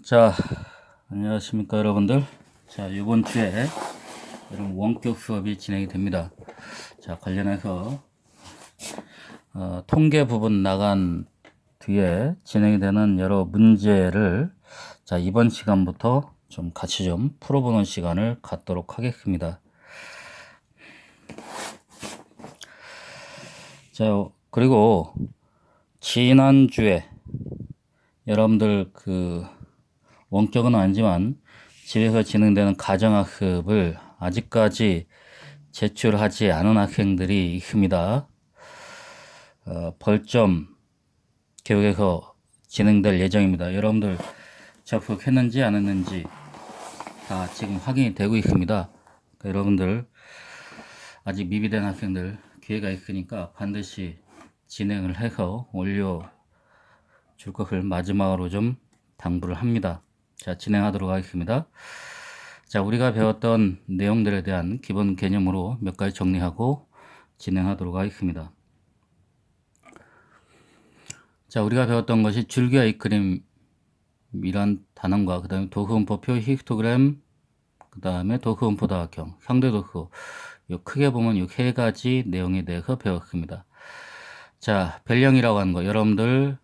자, 안녕하십니까 여러분들. 자, 이번 주에 여러분 원격 수업이 진행이 됩니다. 자, 관련해서 통계 부분 나간 뒤에 진행이 되는 여러 문제를 자, 이번 시간부터 좀 같이 좀 풀어보는 시간을 갖도록 하겠습니다. 자, 그리고 지난주에 여러분들 원격은 아니지만 집에서 진행되는 가정학습을 아직까지 제출하지 않은 학생들이 있습니다. 벌점 교육에서 진행될 예정입니다. 여러분들 접속했는지 안 했는지 다 지금 확인이 되고 있습니다. 그러니까 여러분들 아직 미비된 학생들 기회가 있으니까 반드시 진행을 해서 올려줄 것을 마지막으로 좀 당부를 합니다. 자, 진행하도록 하겠습니다. 자, 우리가 배웠던 내용들에 대한 기본 개념으로 몇 가지 정리하고 진행하도록 하겠습니다. 자, 우리가 배웠던 것이 줄기와 이크림이란 단원과 그 다음에 도흐음포표, 히스토그램, 그 다음에 도흐음포 다각형, 상대도흐, 크게 보면 이 세 가지 내용에 대해서 배웠습니다. 자, 별령이라고 하는 거, 여러분들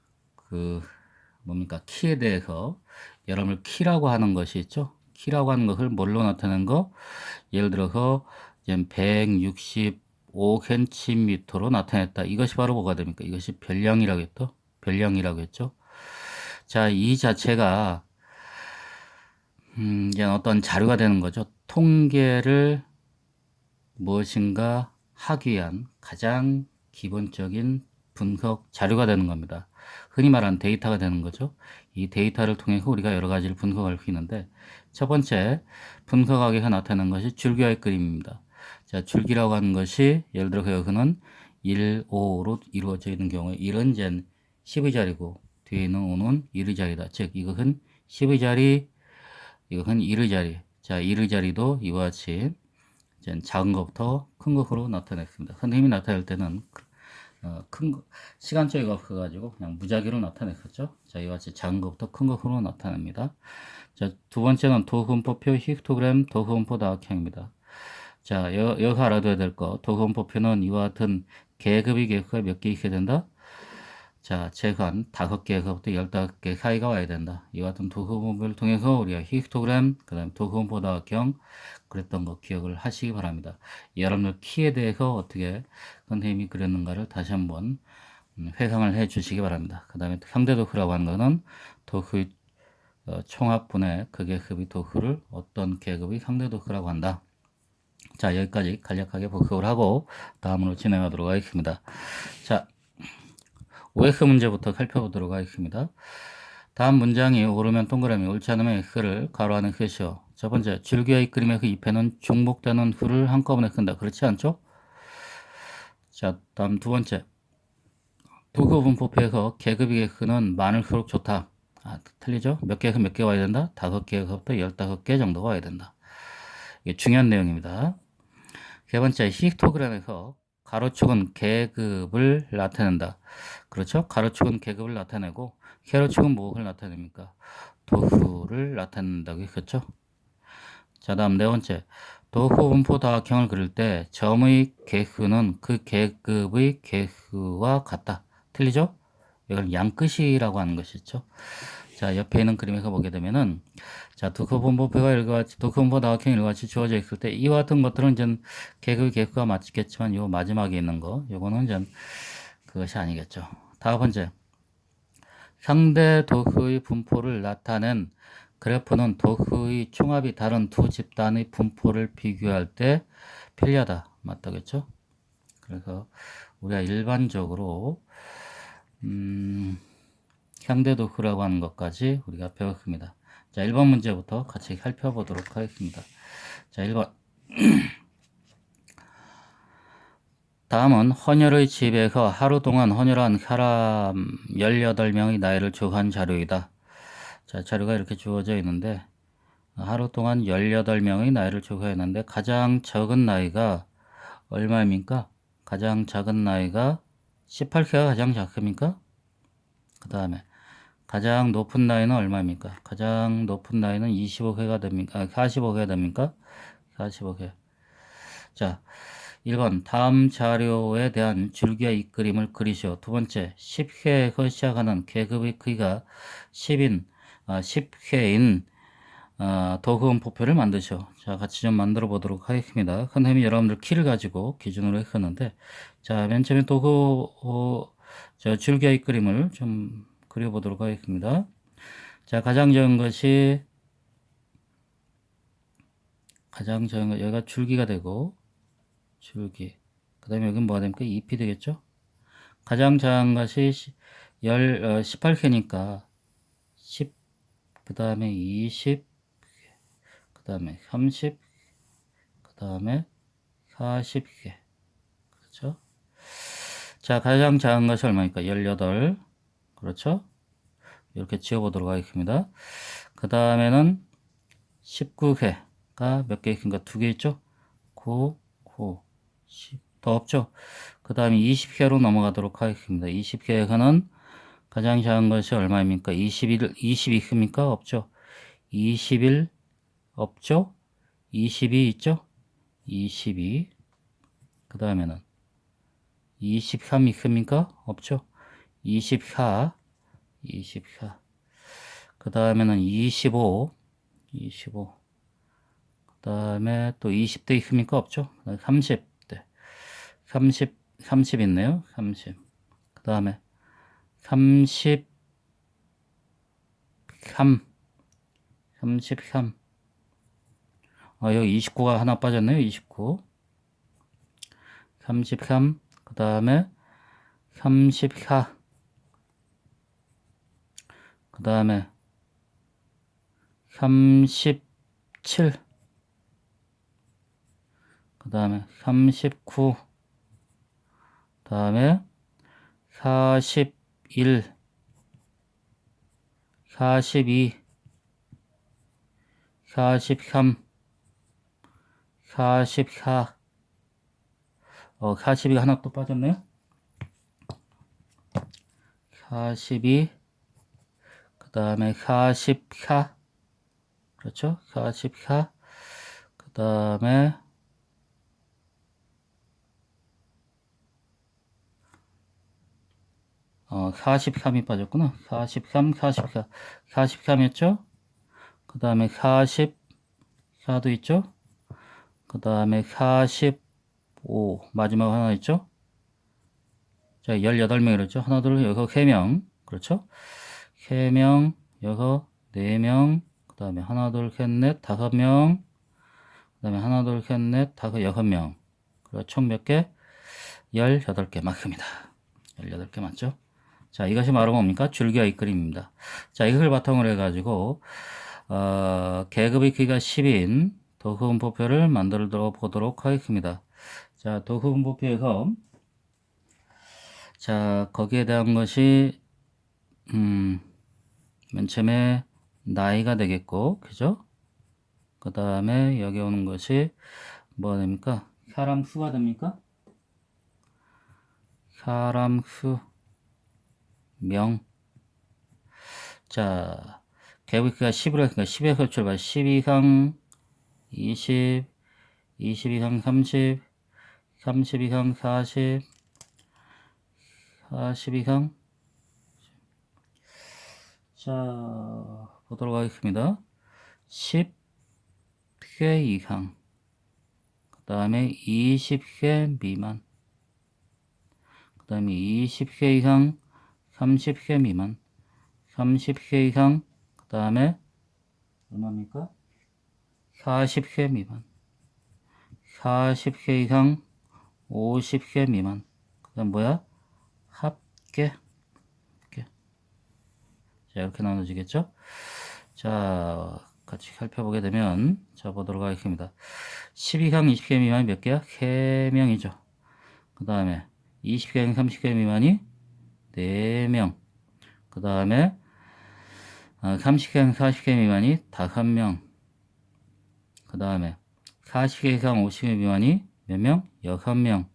키에 대해서 여러분들 키라고 하는 것이 있죠. 키라고 하는 것을 뭘로 나타내는 거? 예를 들어서 165cm로 나타냈다. 이것이 바로 뭐가 됩니까? 이것이 별령이라고 했죠. 별령이라고 했죠. 자, 이 자체가 이제 어떤 자료가 되는 거죠. 통계를 무엇인가 하기 위한 가장 기본적인 분석 자료가 되는 겁니다. 흔히 말하는 데이터가 되는 거죠. 이 데이터를 통해서 우리가 여러 가지를 분석할 수 있는데, 첫 번째 분석하기 위해서 나타나는 것이 줄기와의 그림입니다. 자, 줄기라고 하는 것이 예를 들어서 여기는 1, 5로 이루어져 있는 경우에 1은 이제 10의 자리고 뒤에 있는 5는 1의 자리다. 즉 이것은 10의 자리, 이것은 1의 자리. 자, 1의 자리도 이와 같이 작은 것부터 큰 것으로 나타냈습니다. 선생님이 나타낼 때는 시간적이 없어가지고 그냥 무작위로 나타냈었죠. 자, 이와 같이 작은 것부터 큰 것으로 나타냅니다. 자, 두 번째는 도흐음포표, 히스토그램, 도흐음포 다각형입니다. 자, 여기서 알아둬야 될 거, 도흐음포표는 이와 같은 계급이 계수가 몇 개 있어야 된다? 자, 최소한 5개에서부터 15개 사이가 와야 된다. 이와 같은 도흐음포표를 통해서 우리가 히스토그램, 그 다음에 도흐음포 다각형 그랬던 거 기억을 하시기 바랍니다. 여러분들 키에 대해서 어떻게 선생님이 그렸는가를 다시 한번 회상을 해 주시기 바랍니다. 그 다음에 상대도흐라고 하는 거는 도흐 총합분의 그 계급이 도흐를 어떤 계급이 상대도흐라고 한다. 자, 여기까지 간략하게 복습을 하고 다음으로 진행하도록 하겠습니다. 자, OX 문제부터 살펴보도록 하겠습니다. 다음 문장이 옳으면 동그라미, 옳지 않으면 X를 가로 안에 쓰시오. 첫 번째, 줄기의 그림에서 잎에는 중복되는 수를 한꺼번에 쓴다. 그렇지 않죠? 자, 다음 두 번째, 도구 분포표에서 계급의 X는 많을수록 좋다. 틀리죠? 몇 개에서 몇 개 와야 된다? 5개에서부터 15개 정도가 와야 된다. 이게 중요한 내용입니다. 세 번째, 히스토그램에서 가로축은 계급을 나타낸다. 그렇죠? 가로축은 계급을 나타내고 세로축은 무엇을 나타냅니까? 도수를 나타낸다고 했었죠. 자, 다음 네 번째, 도수 분포 다각형을 그릴 때 점의 개수는 그 계급의 개수와 같다. 틀리죠? 이걸 양끝이라고 하는 것이죠. 자, 옆에 있는 그림에서 보게 되면은, 자, 도커분포표가 이같이, 도커분포 다각형이 이같이 주어져 있을 때, 이와 같은 것들은 이제 계급의 개수가 맞겠지만, 요 마지막에 있는 거, 요거는 이제 그것이 아니겠죠. 다섯 번째, 상대 도수의 분포를 나타낸 그래프는 도수의 총합이 다른 두 집단의 분포를 비교할 때 편리하다. 맞다겠죠? 그래서 우리가 일반적으로 상대 도수라고 하는 것까지 우리가 배웠습니다. 자, 1번 문제부터 같이 살펴보도록 하겠습니다. 자, 1번. 다음은 헌혈의 집에서 하루 동안 헌혈한 사람 18명의 나이를 조사한 자료이다. 자, 자료가 이렇게 주어져 있는데 하루 동안 18명의 나이를 조사했는데 가장 적은 나이가 얼마입니까? 가장 작은 나이가 18세가 가장 작습니까? 그 다음에 가장 높은 나이는 얼마입니까? 가장 높은 나이는 25회가 됩니까? 45회가 됩니까? 45회. 자, 1번 다음 자료에 대한 줄기와 잇그림을 그리시오. 두 번째, 10회에서 시작하는 계급의 크기가 10회인 도그음포표를 만드시오. 자, 같이 좀 만들어 보도록 하겠습니다. 선생님이 여러분들 키를 가지고 기준으로 했었는데, 자, 맨 처음에 저 줄기와 잇그림을 좀 그려보도록 하겠습니다. 자, 가장 적은 거, 여기가 줄기가 되고, 줄기. 그 다음에 여기는 뭐가 됩니까? 잎이 되겠죠? 가장 작은 것이 18개니까 10, 그 다음에 20, 그 다음에 30, 그 다음에 40개. 그렇죠? 자, 가장 작은 것이 얼마니까? 18. 그렇죠? 이렇게 지워보도록 하겠습니다. 그 다음에는 19개가 몇 개 있습니까? 2개 있죠? 9, 9, 10. 더 없죠? 그 다음에 20개로 넘어가도록 하겠습니다. 20개에서는 가장 작은 것이 얼마입니까? 22입니까? 없죠? 21 없죠? 22 있죠? 22. 그 다음에는 23 있습니까? 없죠? 24. 그 다음에는 25. 그 다음에 또 20대 있습니까? 없죠? 30대. 30 있네요. 30. 그 다음에 33. 33. 여기 29가 하나 빠졌네요. 29. 33. 그 다음에 34. 그 다음에 37. 그 다음에 39. 그 다음에 41. 42. 43. 44. 42가 하나 또 빠졌네요. 42. 그 다음에 44. 그렇죠? 44. 그 다음에 43이 빠졌구나. 43, 44. 43이었죠? 그 다음에 44도 있죠? 그 다음에 45. 마지막 하나 있죠? 자, 18명 이랬죠? 하나, 둘, 여섯, 3명. 그렇죠? 3명, 여섯, 4명. 그 다음에 하나, 둘, 셋, 넷, 5명. 그 다음에 하나, 둘, 셋, 넷, 6명. 그리고 총 몇 개? 18개 맞습니다. 18개 맞죠? 자, 이것이 바로 뭡니까? 줄기와 잇그림입니다. 자, 이걸 바탕으로 해가지고, 계급의 크기가 10인 도흐음포표를 만들어 보도록 하겠습니다. 자, 도흐음포표에서, 자, 거기에 대한 것이, 맨 처음에 나이가 되겠고, 그죠? 그 다음에 여기 오는 것이 뭐가 됩니까? 사람 수가 됩니까? 사람 수, 명. 자, 계급기가 10으로 했으니까 10에서 출발. 10 이상, 20, 20 이상 30, 30 이상 40, 40 이상. 자, 보도록 하겠습니다. 10개 이상. 그 다음에 20개 미만. 그 다음에 20개 이상, 30개 미만. 30개 이상, 그 다음에 얼마입니까? 40개 미만. 40개 이상, 50개 미만. 그 다음 뭐야? 합계. 자, 이렇게 나눠지겠죠? 자, 같이 살펴보게 되면, 자, 보도록 하겠습니다. 12강 20개 미만이 몇 개야? 3명이죠. 그 다음에 20개, 30개 미만이 4명. 그 다음에 30개, 40개 미만이 5명. 그 다음에 40개 이상 50개 미만이 몇 명? 6명.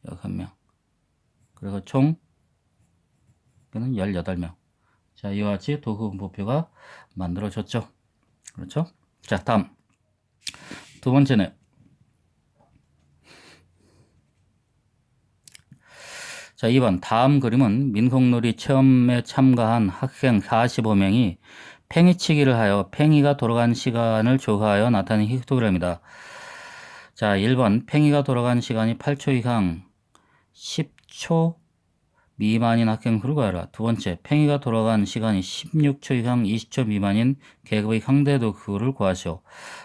6명. 그래서 총 18명. 자, 이와 같이 도그분포표가 만들어졌죠. 그렇죠? 자, 다음. 두 번째는 자, 2번. 다음 그림은 민속놀이 체험에 참가한 학생 45명이 팽이치기를 하여 팽이가 돌아간 시간을 조사하여 나타낸 히스토그램이다. 자, 1번. 팽이가 돌아간 시간이 8초 이상 10초 미만인 학생 수를 구하라. 두 번째, 팽이가 돌아간 시간이 16초 이상 20초 미만인 계급의 상대도 수를 구하시오.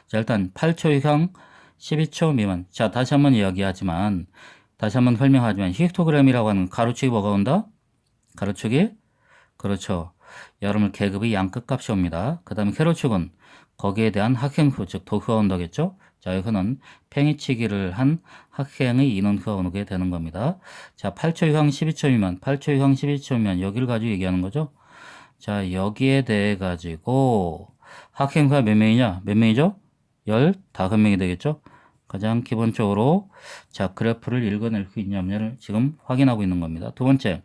자, 일단 8초 이상 12초 미만. 자, 다시 한번 설명하지만 히스토그램이라고 하는 가로축이 뭐가 온다? 가로축이? 그렇죠. 여러분 계급의 양끝값이 옵니다. 그 다음에 세로축은 거기에 대한 학생수, 즉 도수가 온다겠죠? 자, 여기서는 팽이치기를 한 학생의 인원수가 오게 되는 겁니다. 자, 8초 이상 12초 미만, 8초 이상 12초 미만 여기를 가지고 얘기하는 거죠. 자, 여기에 대해 가지고 학생수가 몇 명이냐? 몇 명이죠? 15명이 되겠죠? 가장 기본적으로 자, 그래프를 읽어낼 수 있냐를 지금 확인하고 있는 겁니다. 두 번째,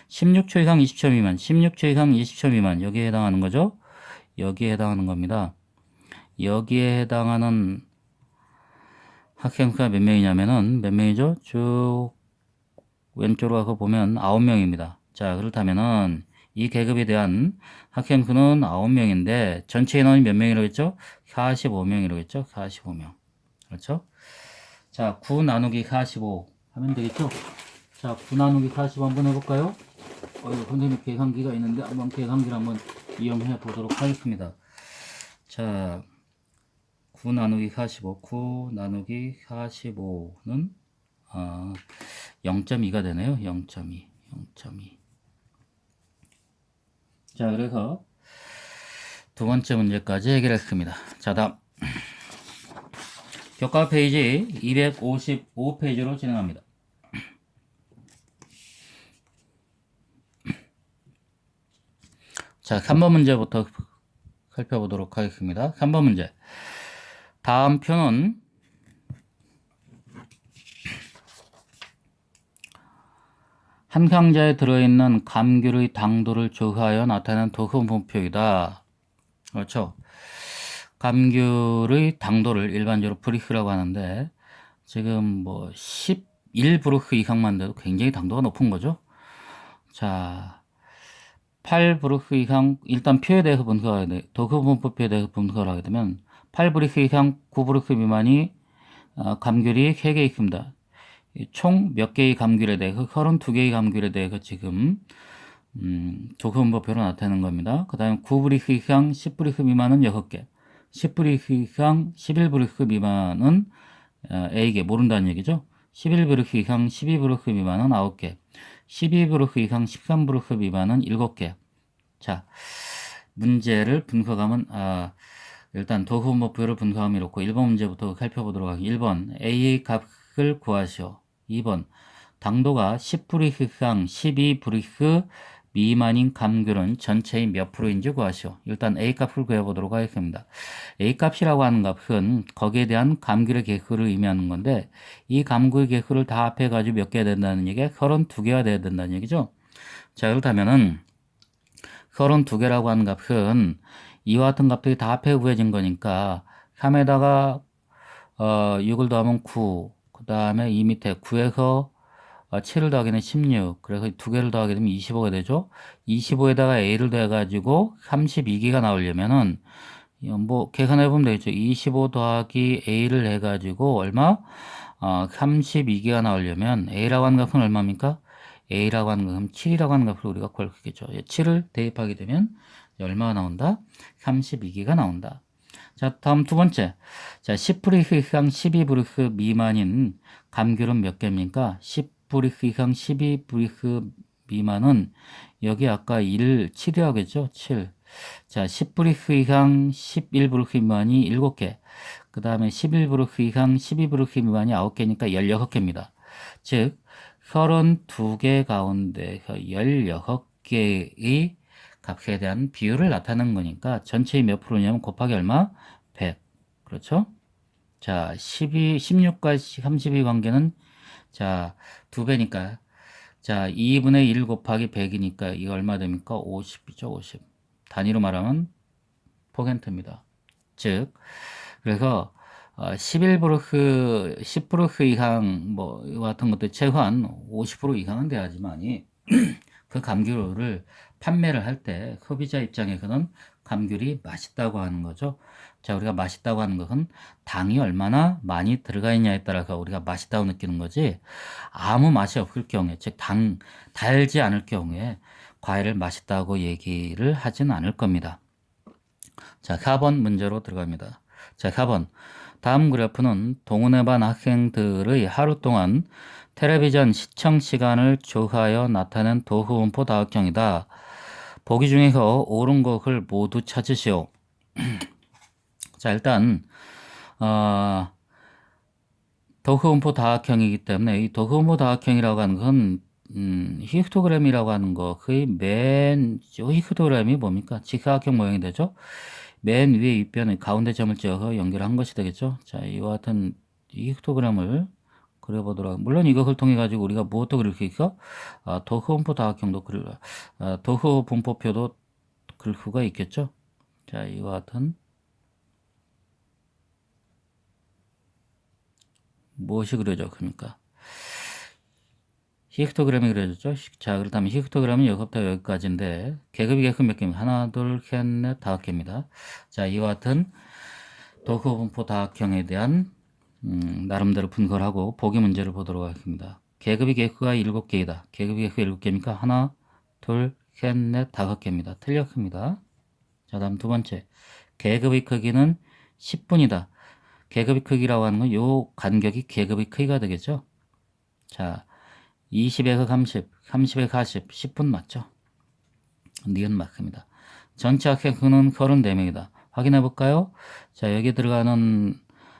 16초 이상 20초 미만, 16초 이상 20초 미만 여기에 해당하는 거죠? 여기에 해당하는 겁니다. 여기에 해당하는 학생 수가 몇 명이냐면은 몇 명이죠? 쭉 왼쪽으로 가서 보면 9명입니다. 자, 그렇다면은 이 계급에 대한 학생 수는 9명인데 전체 인원이 몇 명이라고 했죠? 45명이라고 했죠? 45명. 그렇죠? 자, 9 나누기 45 하면 되겠죠? 자, 9 나누기 45 한번 해볼까요? 선생님 계산기가 있는데 한번 계산기를 한번 이용해 보도록 하겠습니다. 자, 9 나누기 45, 9 나누기 45는 0.2가 되네요. 0.2, 0.2. 자, 그래서 두 번째 문제까지 해결했습니다. 자, 다음 교과 페이지 255페이지로 진행합니다. 자, 3번 문제부터 살펴보도록 하겠습니다. 3번 문제. 다음 표는 한 상자에 들어있는 감귤의 당도를 조사하여 나타낸 도수분포이다. 그렇죠. 감귤의 당도를 일반적으로 브리크라고 하는데 지금 뭐 11브루크 이상만 돼도 굉장히 당도가 높은 거죠. 자, 8브루크 이상 일단 표에 대해서 분석해야 돼. 도수분포표에 대해서 분석을 하게 되면 8브루크 이상 9브루크 미만이 감귤이 3개 있습니다. 총 몇 개의 감귤에 대해서 32개의 감귤에 대해서 지금 도수분포표로 나타내는 겁니다. 그 다음에 9브루크 이상 10브루크 미만은 6개, 10브루크 이상 11브루크 미만은 A개 모른다는 얘기죠. 11브루크 이상 12브루크 미만은 9개, 12브루크 이상 13브루크 미만은 7개. 자, 문제를 분석하면 일단 도수분포표를 분석하면 이렇고 1번 문제부터 살펴보도록 하겠습니다. 1번 A의 값을 구하시오. 2번 당도가 10브루크 이상 12브루크 미만인 감귤은 전체의 몇 프로인지 구하시오. 일단 A 값을 구해보도록 하겠습니다. A 값이라고 하는 값은 거기에 대한 감귤의 개수를 의미하는 건데 이 감귤의 개수를 다 합해가지고 몇 개가 된다는 얘기가 32개가 돼야 된다는 얘기죠. 자, 그렇다면은 32개라고 하는 값은 이와 같은 값들이 다 합해 구해진 거니까 3에다가 6을 더하면 9, 그 다음에 이 밑에 9에서 7을 더하기는 16, 그래서 두 개를 더하게 되면 25가 되죠. 25에다가 A를 더해가지고 32개가 나오려면은 뭐 계산해보면 되겠죠. 25 더하기 A를 해가지고 얼마? 32개가 나오려면 A라고 하는 값은 얼마입니까? A라고 하는 값은 7이라고 하는 값을 우리가 구할 수 있겠죠. 7을 대입하게 되면 얼마가 나온다? 32개가 나온다. 자, 다음 두 번째. 자, 10브루크 이상 12브루크 미만인 감귤은 몇 개입니까? 10브루크 이상 12브루크 미만은 여기 아까 7이라고 했죠? 7. 자, 10브루크 이상 11브루크 미만이 7개. 그 다음에 11브루크 이상 12브루크 미만이 9개니까 16개입니다. 즉, 32개 가운데서 16개의 값에 대한 비율을 나타내는 거니까 전체의 몇 프로냐면 곱하기 얼마? 100. 그렇죠? 자, 16과 32 관계는 자, 2배니까 자, 2분의 1 곱하기 100이니까 이거 얼마 됩니까? 50이죠, 50. 단위로 말하면 퍼센트입니다. 즉, 그래서 11% 10% 이상 뭐 같은 것들 최소한 50% 이상은 돼야지만이 그 감귤을 판매를 할 때 소비자 입장에서는 감귤이 맛있다고 하는 거죠. 자, 우리가 맛있다고 하는 것은 당이 얼마나 많이 들어가 있냐에 따라서 우리가 맛있다고 느끼는 거지, 아무 맛이 없을 경우에, 즉 달지 않을 경우에 과일을 맛있다고 얘기를 하진 않을 겁니다. 자, 4번 문제로 들어갑니다. 자, 4번. 다음 그래프는 동은회 반 학생들의 하루 동안 텔레비전 시청 시간을 조사하여 나타낸 도후분포 다각형이다. 보기 중에서 옳은 것을 모두 찾으시오. 자, 일단 도후분포 다각형이기 때문에 이 도후분포 다각형이라고 하는 건 히스토그램이라고 하는 거, 거의 히스토그램이 뭡니까? 직사각형 모양이 되죠. 맨 위에 윗변에 가운데 점을 찍어서 연결한 것이 되겠죠. 자, 이와 같은 이 히스토그램을 그려보도록 하겠습니다. 물론 이것을 통해 가지고 우리가 무엇도 그릴 수 있어? 도후분포 다각형도 도후분포표도 그릴 수가 있겠죠. 자, 이와 같은 무엇이 그려져? 그러니까 히스토그램이 그려졌죠. 자, 그렇다면 히스토그램은 여기부터 여기까지인데 계급이 계급 몇 개입니까? 하나, 둘, 셋, 넷, 다섯 개입니다. 자, 이와 같은 도후분포 다각형에 대한 나름대로 분석을 하고 보기 문제를 보도록 하겠습니다. 계급이 계수가 7개이다. 계급이 계수가 7개입니까? 하나, 둘, 셋, 넷, 다섯 개입니다. 틀렸습니다. 자, 다음 두 번째. 계급의 크기는 10분이다. 계급의 크기라고 하는 건 요 간격이 계급의 크기가 되겠죠. 자, 20에서 30, 30에서 40, 10분 맞죠? 니은 맞습니다. 전체 학생 수는 34명이다. 확인해 볼까요? 자, 여기 들어가는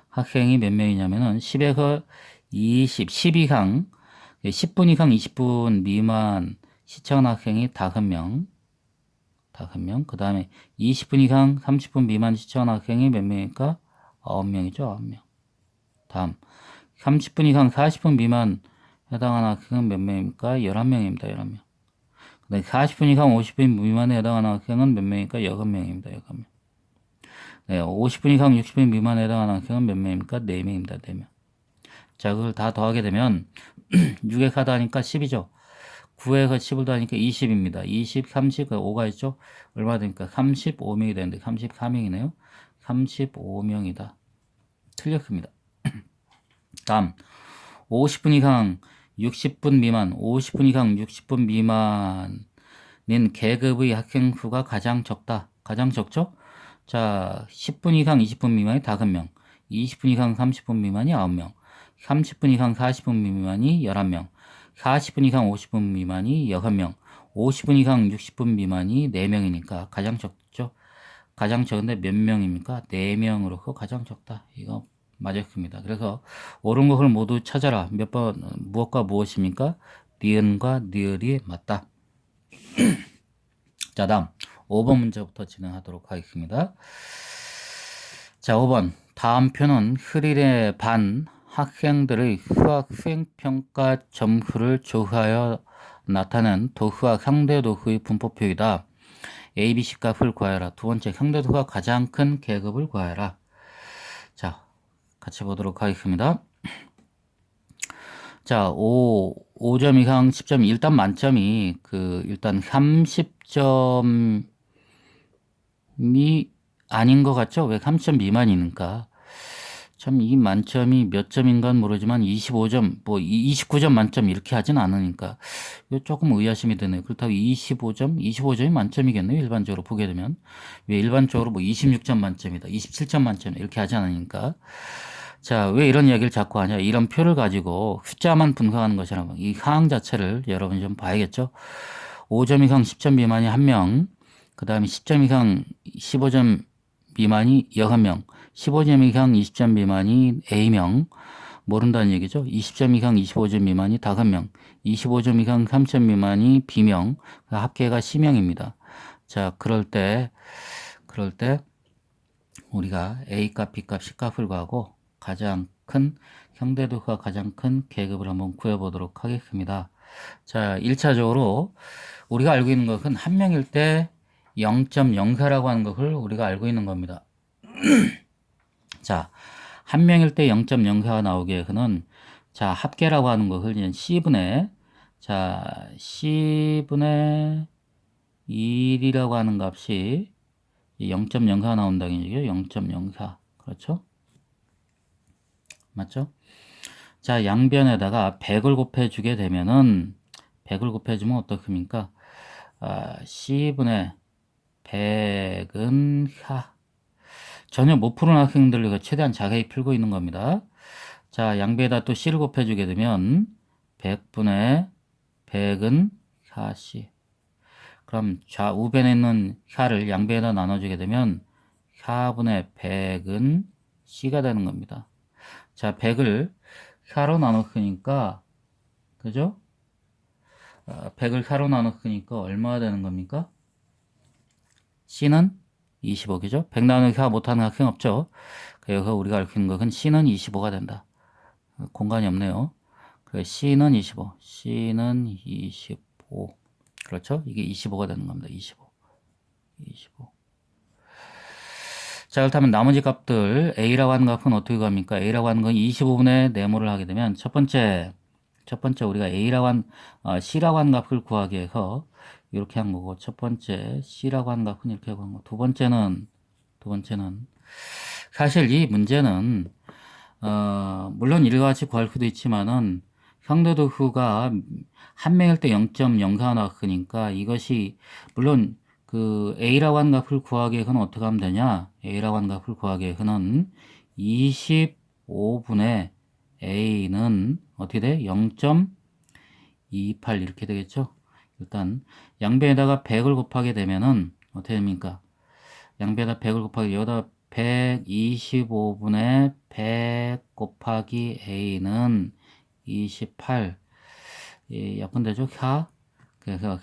학생이 몇 명이냐면은 10에서 20, 10 이상, 10분 이상 20분 미만 시청한 학생이 5명, 5명. 그 다음에 20분 이상 30분 미만 시청한 학생이 몇 명일까? 9명이죠, 9명. 다음, 30분 이상 40분 미만 해당하는 학생은 몇 명입니까? 11명입니다, 11명. 그 다음에 40분 이상 50분 미만에 해당하는 학생은 몇 명입니까? 6명입니다, 6명. 네, 50분 이상 60분 미만에 해당하는 학생은 몇 명입니까? 4명입니다. 4명. 자, 그걸 다 더하게 되면 6에 4 더하니까 10이죠. 9에서 10을 더하니까 20입니다. 20, 30, 5가 있죠? 얼마 되니까 35명이 되는데 34명이네요. 35명이다. 틀렸습니다. 다음 50분 이상 60분 미만, 50분 이상 60분 미만인 계급의 학생 수가 가장 적다. 가장 적죠? 자, 10분 이상 20분 미만이 5명, 20분 이상 30분 미만이 9명, 30분 이상 40분 미만이 11명, 40분 이상 50분 미만이 6명, 50분 이상 60분 미만이 4명이니까 가장 적죠? 가장 적은데 몇 명입니까? 4명으로 가장 적다. 이거 맞았습니다. 그래서 옳은 것을 모두 찾아라. 몇 번, 무엇과 무엇입니까? 니은과 니을이 맞다. 자, 다음 5번 문제부터 진행하도록 하겠습니다. 자, 5번. 다음 표는 흐릴의 반 학생들의 수학 수행평가 점수를 조사하여 나타낸 도수와 상대도수의 분포표이다. A, B, C 값을 구하여라. 두 번째, 상대도수가 가장 큰 계급을 구하여라. 자, 같이 보도록 하겠습니다. 자, 5점 이상 10점, 일단 만점이 일단 30점이 아닌 것 같죠? 왜 30점 미만이니까. 참, 이 만점이 몇 점인가는 모르지만 25점, 29점 만점 이렇게 하진 않으니까. 이거 조금 의아심이 드네요. 그렇다고 25점이 만점이겠네요. 일반적으로 보게 되면. 왜 일반적으로 26점 만점이다, 27점 만점 이렇게 하지 않으니까. 자, 왜 이런 이야기를 자꾸 하냐? 이런 표를 가지고 숫자만 분석하는 것이라고. 이 상황 자체를 여러분이 좀 봐야겠죠? 5점 이상 10점 미만이 1명, 그 다음에 10점 이상 15점 미만이 6명, 15점 이상 20점 미만이 A명, 모른다는 얘기죠. 20점 이상 25점 미만이 5명, 25점 이상 3점 미만이 B명, 합계가 C명입니다. 자, 그럴 때 우리가 A값, B값, C값을 구하고 가장 큰 상대도수가 가장 큰 계급을 한번 구해보도록 하겠습니다. 자, 1차적으로 우리가 알고 있는 것은 한 명일 때 0.04라고 하는 것을 우리가 알고 있는 겁니다. 자, 한 명일 때 0.04가 나오게 해서는 자, 합계라고 하는 것을 이제 C분의 자, C분의 1이라고 하는 값이 0.04가 나온다는 얘기죠. 0.04. 그렇죠? 맞죠? 자, 양변에다가 100을 곱해주게 되면은 100을 곱해주면 어떻습니까? C분의 100은 전혀 못 푸는 학생들 최대한 자세히 풀고 있는 겁니다. 자, 양배에다 또 C를 곱해주게 되면 100분의 100은 4C. 그럼 좌우변에 있는 샤를 양배에다 나눠주게 되면 4분의 100은 C가 되는 겁니다. 자, 100을 샤로 나눴으니까, 그죠? 100을 샤로 나눴으니까 얼마가 되는 겁니까? C는 25개죠? 100 나누기 샤 못하는 학생 없죠? 그래서 우리가 알 수 있는 것은 C는 25가 된다. 공간이 없네요. 그래서 C는 25. C는 25. 그렇죠? 이게 25가 되는 겁니다. 25. 25. 자, 그렇다면 나머지 값들 A라고 하는 값은 어떻게 구합니까? A라고 하는 건 25분의 네모를 하게 되면 첫 번째 우리가 C라고 하는 값을 구하기 위해서 이렇게 한 거고 첫 번째 C라고 하는 값은 이렇게 구한 거고 두 번째는 사실 이 문제는 물론 이와 같이 구할 수도 있지만은 상대도수가 한 명일 때 0.04 나왔으니까 이것이 물론 그 A라고 하는 값을 구하기 위해서는 어떻게 하면 되냐? A라고 하는 값을 구하기 위해서는 25분의 A는 어떻게 돼? 0.28 이렇게 되겠죠? 일단 양변에다가 100을 곱하게 되면은 어떻게 됩니까? 양변에다 100을 곱하기 여기다 125분의 100 곱하기 A는 28 약분되죠? 그래서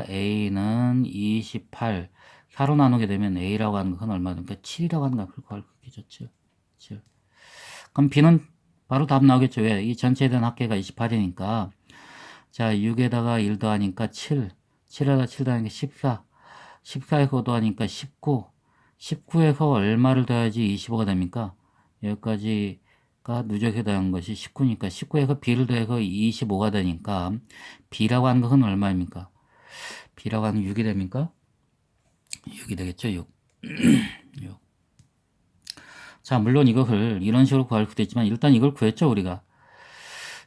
A는 28 4로 나누게 되면 A라고 하는 것은 얼마 됩니까? 7이라고 하는 값을 구할 수 있겠죠. 7. 그럼 B는 바로 답 나오겠죠. 왜? 이 전체에 대한 합계가 28이니까 자 6에다가 1 더하니까 7 7에다 7 더하니까 14 14에서 더하니까 19 19에서 얼마를 더해야지 25가 됩니까? 여기까지가 누적해 더한 것이 19니까 19에서 B를 더해서 25가 되니까 B라고 하는 것은 얼마입니까? B라고 하는 6이 됩니까? 6이 되겠죠. 6. 6. 자, 물론 이것을 이런 식으로 구할 수도 있지만 일단 이걸 구했죠, 우리가.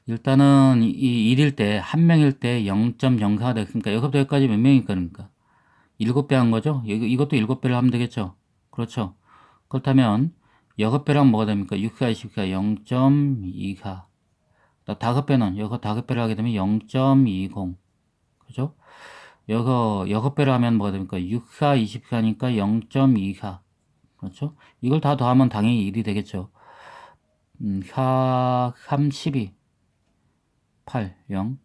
일단은 이 1일 때, 한 명일 때 0.04가 됐으니까 여기서부터 여기까지 몇 명일 거니까? 7배 한 거죠? 이것도 7배를 하면 되겠죠? 그렇죠? 그렇다면 6배를 하면 뭐가 됩니까? 6가 20가 0.24. 5배는 여기서 5배를 하게 되면 0.20. 그죠? 여기서 6배를 하면 뭐가 됩니까? 6가 24니까 0.24. 그렇죠? 이걸 다 더하면 당연히 1이 되겠죠. 32, 8, 0,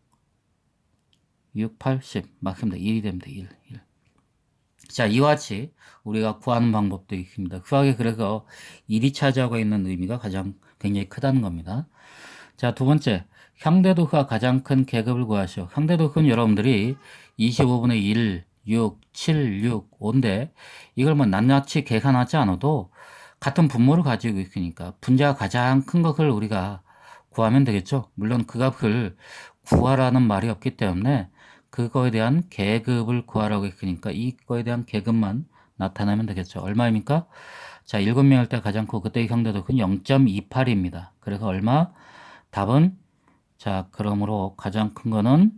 6, 8, 10. 맞습니다. 1이 됩니다. 1. 자, 이와 같이 우리가 구하는 방법도 있습니다. 수학에 그래서 1이 차지하고 있는 의미가 굉장히 크다는 겁니다. 자, 두 번째. 상대도수가 가장 큰 계급을 구하시오. 상대도수는 여러분들이 25분의 1, 6, 7, 6, 5인데 이걸 뭐 낱낱이 계산하지 않아도 같은 분모를 가지고 있으니까 분자가 가장 큰 것을 우리가 구하면 되겠죠. 물론 그 값을 구하라는 말이 없기 때문에 그거에 대한 계급을 구하라고 했으니까 이거에 대한 계급만 나타내면 되겠죠. 얼마입니까? 자, 7명일 때 가장 크고 그때의 상대도수는 0.28입니다. 그래서 얼마? 답은 자, 그러므로 가장 큰 거는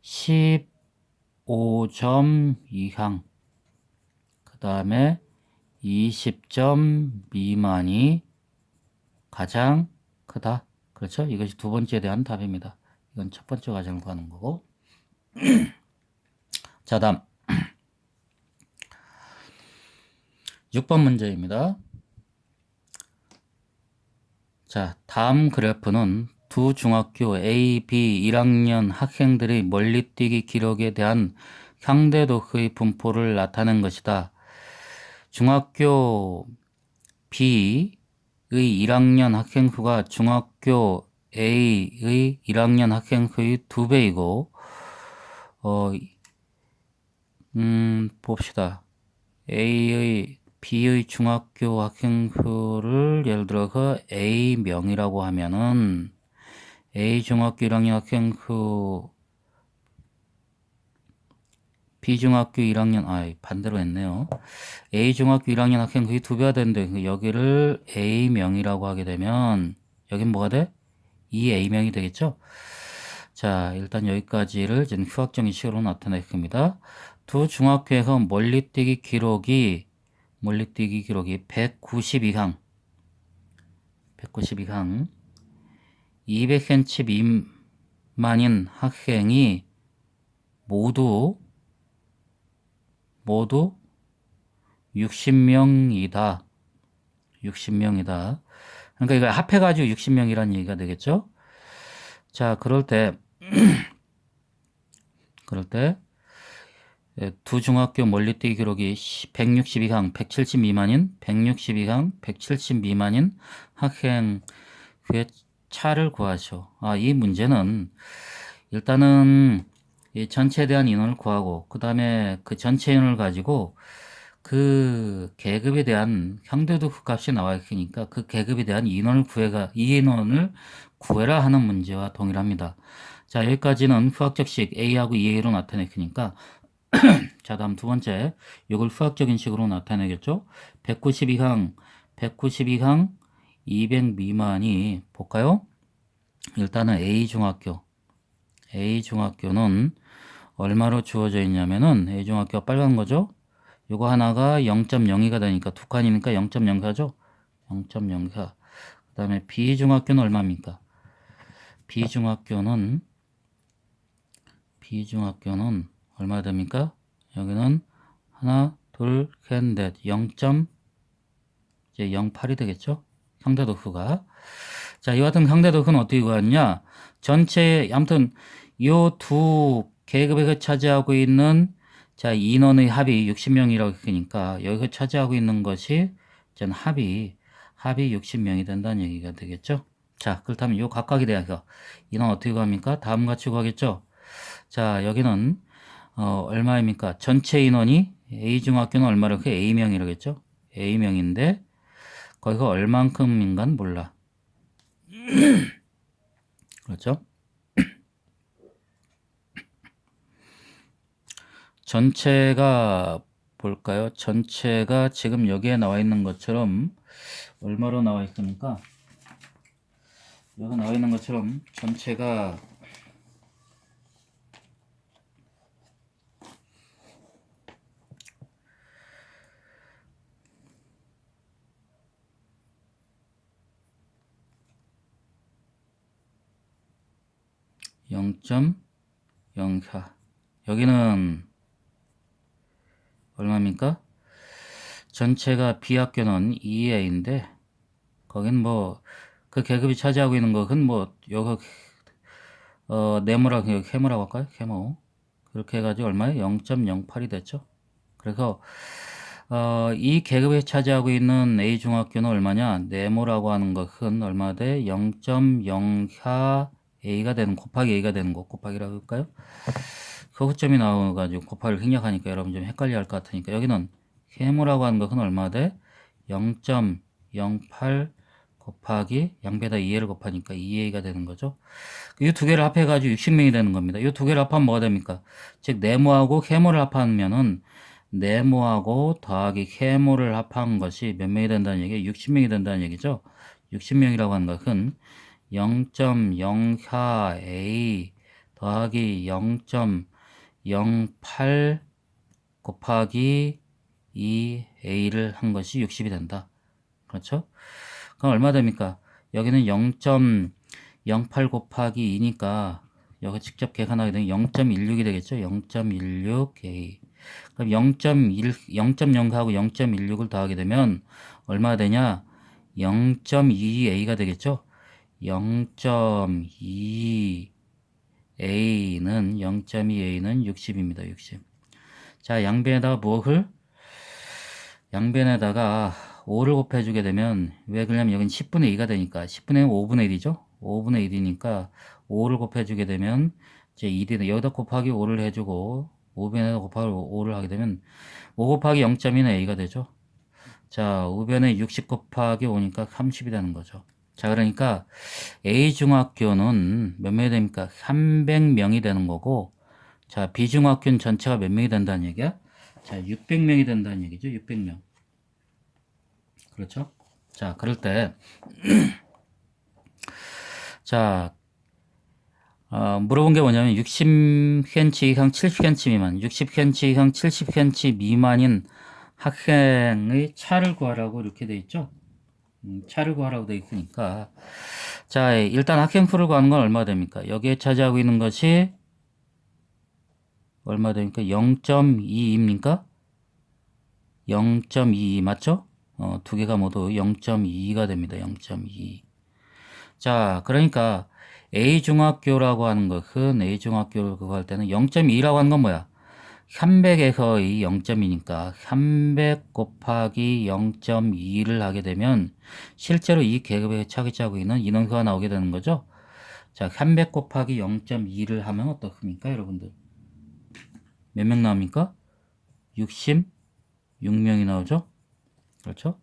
15점 이상, 그 다음에 20점 미만이 가장 크다. 그렇죠? 이것이 두 번째에 대한 답입니다. 이건 첫 번째 과정을 구하는 거고. 자, 다음 6번 문제입니다. 자, 다음 그래프는 두 중학교 A, B 1학년 학생들의 멀리뛰기 기록에 대한 상대도수의 분포를 나타낸 것이다. 중학교 B의 1학년 학생 수가 중학교 A의 1학년 학생 수의 2배이고, 어, 봅시다. B의 중학교 학생 수를 예를 들어서 A명이라고 하면은, A 중학교 1학년 학생 수, B 중학교 1학년, 반대로 했네요. A 중학교 1학년 학생 수의 2배가 되는데, 여기를 A명이라고 하게 되면, 여긴 뭐가 돼? 2A명이 되겠죠? 자, 일단 여기까지를 이제 수학적인 식으로 나타냈습니다. 두 중학교에서 멀리뛰기 기록이 192강, 200cm 미만인 학생이 모두 60명이다. 60명이다. 그러니까 이거 합해가지고 60명이라는 얘기가 되겠죠? 자, 그럴 때 두 중학교 멀리뛰기 기록이 162강, 170 미만인 162강, 170 미만인 학생의 차를 구하시오. 이 문제는 일단은 이 전체에 대한 인원을 구하고 그 다음에 그 전체 인원을 가지고 그 계급에 대한 형대도수 값이 나와 있으니까 그 계급에 대한 인원을 구해라 하는 문제와 동일합니다. 자, 여기까지는 수학적식 A하고 2A로 나타냈으니까 자, 다음 두 번째 이걸 수학적인 식으로 나타내겠죠. 192강 200 미만이 볼까요? 일단은 A중학교는 얼마로 주어져 있냐면은 A중학교가 빨간 거죠. 요거 하나가 0.02가 되니까 두 칸이니까 0.04죠. 0.04. 그 다음에 B중학교는 얼마입니까? B중학교는 얼마 됩니까? 여기는 하나, 둘, 셋, 넷, 0.08이 되겠죠? 상대도수가. 자, 이와 같은 상대도수는 어떻게 구하느냐? 전체, 아무튼, 요 두 계급에서 차지하고 있는, 자, 인원의 합이 60명이라고 했으니까, 여기서 차지하고 있는 것이, 전 합이 60명이 된다는 얘기가 되겠죠? 자, 그렇다면 요 각각에 대해서 인원 어떻게 구합니까? 다음과 같이 구하겠죠? 자, 여기는, 얼마입니까? 전체 인원이 A중학교는 얼마라고 해? A명이라겠죠? A명인데, 거기가 얼만큼인간 몰라. 그렇죠? 전체가 볼까요? 전체가 지금 여기에 나와 있는 것처럼 얼마로 나와 있습니까? 여기 나와 있는 것처럼 전체가 0.04. 여기는 얼마입니까? 전체가 B학교는 2A인데 거긴 뭐 그 계급이 차지하고 있는 것은 뭐 여기 네모라고 캐모라고 할까요? 캐모. 그렇게 해가지고 얼마예요? 0.08이 됐죠. 그래서 이 계급에 차지하고 있는 A중학교는 얼마냐? 네모라고 하는 것은 얼마 돼? 0.04A가 되는 곱하기 A가 되는 거 곱하기라고 할까요? 소수점이 나와가지고 곱하기를 생략하니까 여러분 좀 헷갈려 할 것 같으니까 여기는 세모라고 하는 것은 얼마 돼? 0.08 곱하기 양배에다 2a를 곱하니까 2a가 되는 거죠. 이 두 개를 합해가지고 60명이 되는 겁니다. 이 두 개를 합하면 뭐가 됩니까? 즉 네모하고 세모를 합하면은 네모하고 더하기 세모를 합한 것이 몇 명이 된다는 얘기예요? 60명이 된다는 얘기죠. 60명이라고 하는 것은 0.04a 더하기 0.08 곱하기 2a를 한 것이 60이 된다. 그렇죠? 그럼 얼마 됩니까? 여기는 0.08 곱하기 2니까 여기 직접 계산하게 되면 0.16이 되겠죠? 0.16a. 그럼 0.04하고 0.16을 더하게 되면 얼마 되냐? 0.22a가 되겠죠? 0.2a는 60입니다. 60. 자, 양변에다가 무엇을? 양변에다가 5를 곱해주게 되면 왜 그러냐면 여긴 10분의 2가 되니까 10분의 5분의 1이죠? 5분의 1이니까 5를 곱해주게 되면 이제 1이 여기다 곱하기 5를 해주고 5변에다 곱하기 5를 하게 되면 5 곱하기 0.2는 a가 되죠. 자, 5변에 60 곱하기 5니까 30이 되는 거죠. 자, 그러니까 A중학교는 몇 명이 됩니까? 300명이 되는 거고, 자, B중학교는 전체가 몇 명이 된다는 얘기야? 자, 600명이 된다는 얘기죠. 600명. 그렇죠? 자, 그럴 때, 자, 물어본 게 뭐냐면 60cm 이상 70cm 미만, 60cm 이상 70cm 미만인 학생의 차를 구하라고 이렇게 돼 있죠. 차를 구하라고 돼 있으니까 자, 일단 학생수를 구하는 건 얼마 됩니까? 여기에 차지하고 있는 것이 얼마 됩니까? 0.2입니까? 0.22 맞죠? 두 개가 모두 0.2가 됩니다. 0.2. 자, 그러니까 A중학교라고 하는 것은 A중학교를 그거 할 때는 0.2라고 하는 건 뭐야? 300에서의 0.2니까 300 곱하기 0.2를 하게 되면 실제로 이 계급에 차지하고 있는 인원수가 나오게 되는 거죠. 자, 300 곱하기 0.2를 하면 어떻습니까, 여러분들? 몇 명 나옵니까? 66명이 나오죠? 그렇죠?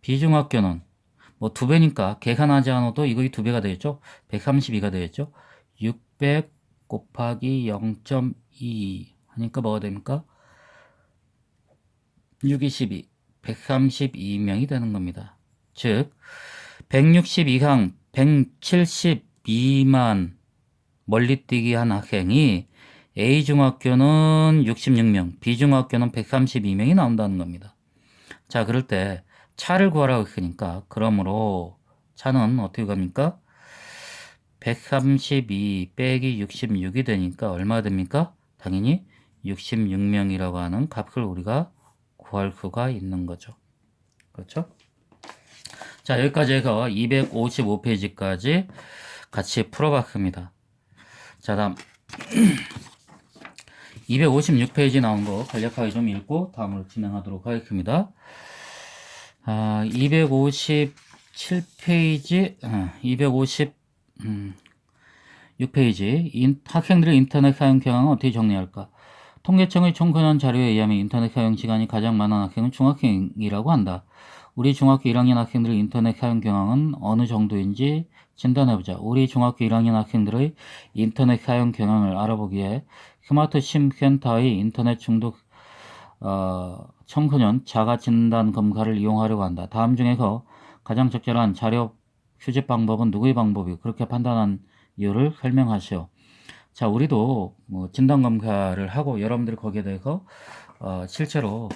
B중학교는 뭐 두 배니까 계산하지 않아도 이거 두 배가 되겠죠? 132가 되겠죠? 600 곱하기 0.2 하니까 뭐가 됩니까? 6, 22, 132명이 되는 겁니다. 즉, 160 이상, 170 미만 멀리뛰기 한 학생이 A중학교는 66명, B중학교는 132명이 나온다는 겁니다. 자, 그럴 때 차를 구하라고 했으니까 그러므로 차는 어떻게 갑니까? 132 빼기 66이 되니까 얼마 됩니까? 당연히 66명이라고 하는 값을 우리가 구할 수가 있는 거죠. 그렇죠? 자, 여기까지 해서 255페이지까지 같이 풀어봤습니다. 자, 다음 256페이지 나온 거 간략하게 좀 읽고 다음으로 진행하도록 하겠습니다. 257페이지, 256페이지 학생들의 인터넷 사용 경향은 어떻게 정리할까? 통계청의 청소년 자료에 의하면 인터넷 사용 시간이 가장 많은 학생은 중학생이라고 한다. 우리 중학교 1학년 학생들의 인터넷 사용 경향은 어느 정도인지 진단해보자. 우리 중학교 1학년 학생들의 인터넷 사용 경향을 알아보기 위해 스마트 심센터의 인터넷 중독 청소년 자가 진단 검사를 이용하려고 한다. 다음 중에서 가장 적절한 자료 휴집 방법은 누구의 방법이고 그렇게 판단한 이유를 설명하시오. 자, 우리도 뭐 진단 검사를 하고 여러분들이 거기에 대해서 실제로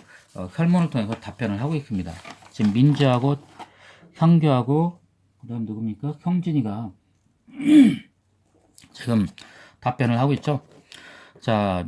설문을 통해서 답변을 하고 있습니다. 지금 민지하고 향규하고 그다음 누굽니까? 형진이가 지금 답변을 하고 있죠. 자,